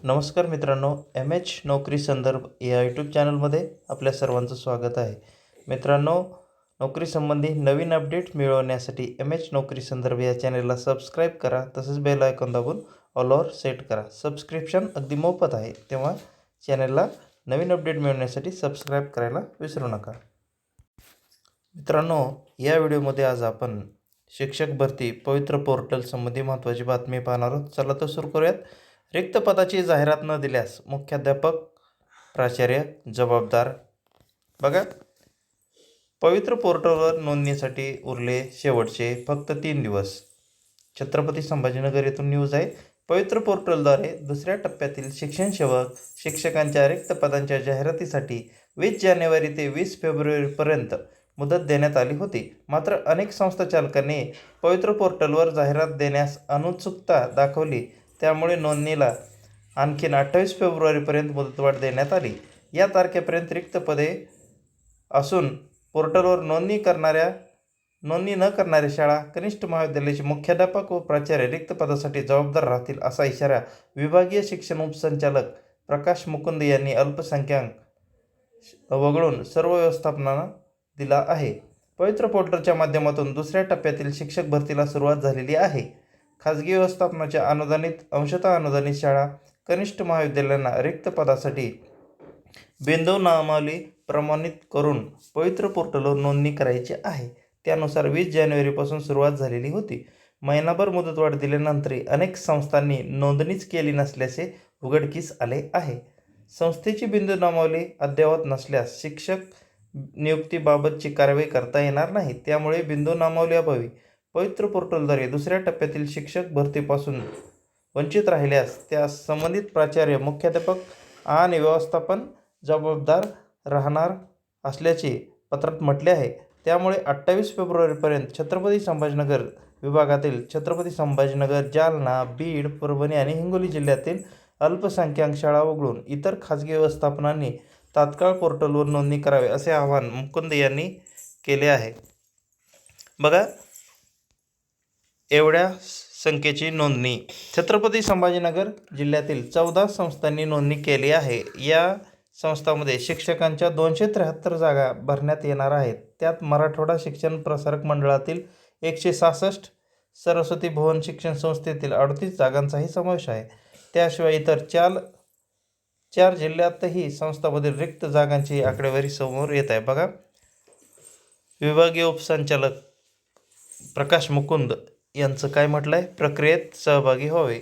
नमस्कार मित्रांनो, M H नोकरी संदर्भ या यूट्यूब चॅनलमध्ये आपल्या सर्वांचं स्वागत आहे. मित्रांनो, नोकरीसंबंधी नवीन अपडेट मिळवण्यासाठी एम एच नोकरी संदर्भ या चॅनलला सबस्क्राईब करा. तसंच बेल आयकॉन दाबून ऑलवर सेट करा. सबस्क्रिप्शन अगदी मोफत आहे, तेव्हा चॅनलला नवीन अपडेट मिळवण्यासाठी सबस्क्राईब करायला विसरू नका. मित्रांनो, या व्हिडिओमध्ये आज आपण शिक्षक भरती पवित्र पोर्टल संबंधी महत्त्वाची बातमी पाहणार आहोत. चला तर सुरू करूयात. रिक्त पदाची जाहिरात न दिल्यास मुख्याध्यापक प्राचार्य जबाबदार. बघा, पवित्र पोर्टलवर नोंदणीसाठी उरले शेवटचे फक्त 3 दिवस. छत्रपती संभाजीनगर येथून न्यूज आहे. पवित्र पोर्टलद्वारे दुसऱ्या टप्प्यातील शिक्षण सेवक शिक्षकांच्या रिक्त पदांच्या जाहिरातीसाठी 20 जानेवारी ते 20 फेब्रुवारीपर्यंत मुदत देण्यात आली होती. मात्र अनेक संस्था चालकांनी पवित्र पोर्टलवर जाहिरात देण्यास अनुत्सुकता दाखवली. त्यामुळे नोंदणीला आणखीन 28 फेब्रुवारीपर्यंत मुदतवाढ देण्यात आली. या तारखेपर्यंत रिक्त पदे असून पोर्टलवर नोंदणी न करणाऱ्या शाळा, कनिष्ठ महाविद्यालयाचे मुख्याध्यापक व प्राचार्य रिक्त पदासाठी जबाबदार राहतील, असा इशारा विभागीय शिक्षण उपसंचालक प्रकाश मुकुंद यांनी अल्पसंख्याक वगळून सर्व व्यवस्थापनांना दिला आहे. पवित्र पोर्टलच्या माध्यमातून दुसऱ्या टप्प्यातील शिक्षक भरतीला सुरुवात झालेली आहे. खाजगी व्यवस्थापनाच्या अनुदानित, अंशतः अनुदानित शाळा, कनिष्ठ महाविद्यालयांना रिक्त पदासाठी बिंदू नामावली प्रमाणित करून पवित्र पोर्टलवर नोंदणी करायची आहे. त्यानुसार 20 जानेवारीपासून सुरुवात झालेली होती. महिनाभर मुदतवाढ दिल्यानंतरही अनेक संस्थांनी नोंदणीच केली नसल्याचे उघडकीस आले आहे. संस्थेची बिंदू नामावली अद्ययावत नसल्यास शिक्षक नियुक्तीबाबतची कारवाई करता येणार नाही. त्यामुळे बिंदू नामावलीअभावी पवित्र पोर्टलद्वारे दुसऱ्या टप्प्यातील शिक्षक भरतीपासून वंचित राहिल्यास त्यास संबंधित प्राचार्य, मुख्याध्यापक आणि व्यवस्थापन जबाबदार राहणार असल्याचे पत्रात म्हटले आहे. त्यामुळे 28 फेब्रुवारीपर्यंत छत्रपती संभाजीनगर विभागातील छत्रपती संभाजीनगर, जालना, बीड, परभणी आणि हिंगोली जिल्ह्यातील अल्पसंख्याक शाळा वगळून इतर खाजगी व्यवस्थापनांनी तात्काळ पोर्टलवर नोंदणी करावी, असे आवाहन मुकुंद यांनी केले आहे. बघा, एवढ्या संख्येची नोंदणी छत्रपती संभाजीनगर जिल्ह्यातील 14 संस्थांनी नोंदणी केली आहे. या संस्थांमध्ये शिक्षकांच्या 273 जागा भरण्यात येणार आहेत. त्यात मराठवाडा शिक्षण प्रसारक मंडळातील 166, सरस्वती भुवन शिक्षण संस्थेतील 38 जागांचाही समावेश आहे. त्याशिवाय इतर 4 जिल्ह्यातही संस्थांमधील रिक्त जागांची आकडेवारी समोर येत आहे. बघा, विभागीय उपसंचालक प्रकाश मुकुंद यांचं काय म्हटलं आहे? प्रक्रियेत सहभागी व्हावे.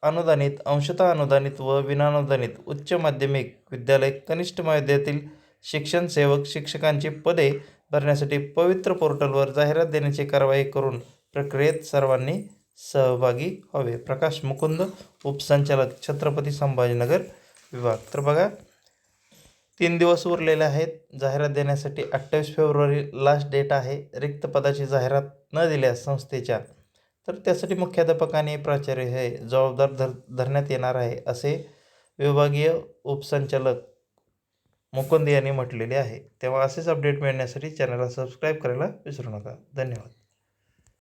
अनुदानित, अंशतः अनुदानित व विनाअनुदानित उच्च माध्यमिक विद्यालय, कनिष्ठ महाविद्यालयातील शिक्षण सेवक शिक्षकांची पदे भरण्यासाठी पवित्र पोर्टलवर जाहिरात देण्याची कारवाई करून प्रक्रियेत सर्वांनी सहभागी व्हावे. प्रकाश मुकुंद, उपसंचालक, छत्रपती संभाजीनगर विभाग. तर बघा, 3 दिवस उरलेले आहेत जाहिरात देण्यासाठी. 28 फेब्रुवारी लास्ट डेट आहे. रिक्त पदाची जाहिरात न दिल्यास संस्थेच्या तर त्यासाठी मुख्याध्यापक आणि प्राचार्य हे जबाबदार धरण्यात येणार आहे, असे विभागीय उपसंचालक मुकुंद यांनी म्हटलेले आहे. तेव्हा असेच अपडेट मिळण्यासाठी चॅनलला सबस्क्राईब करायला विसरू नका. धन्यवाद.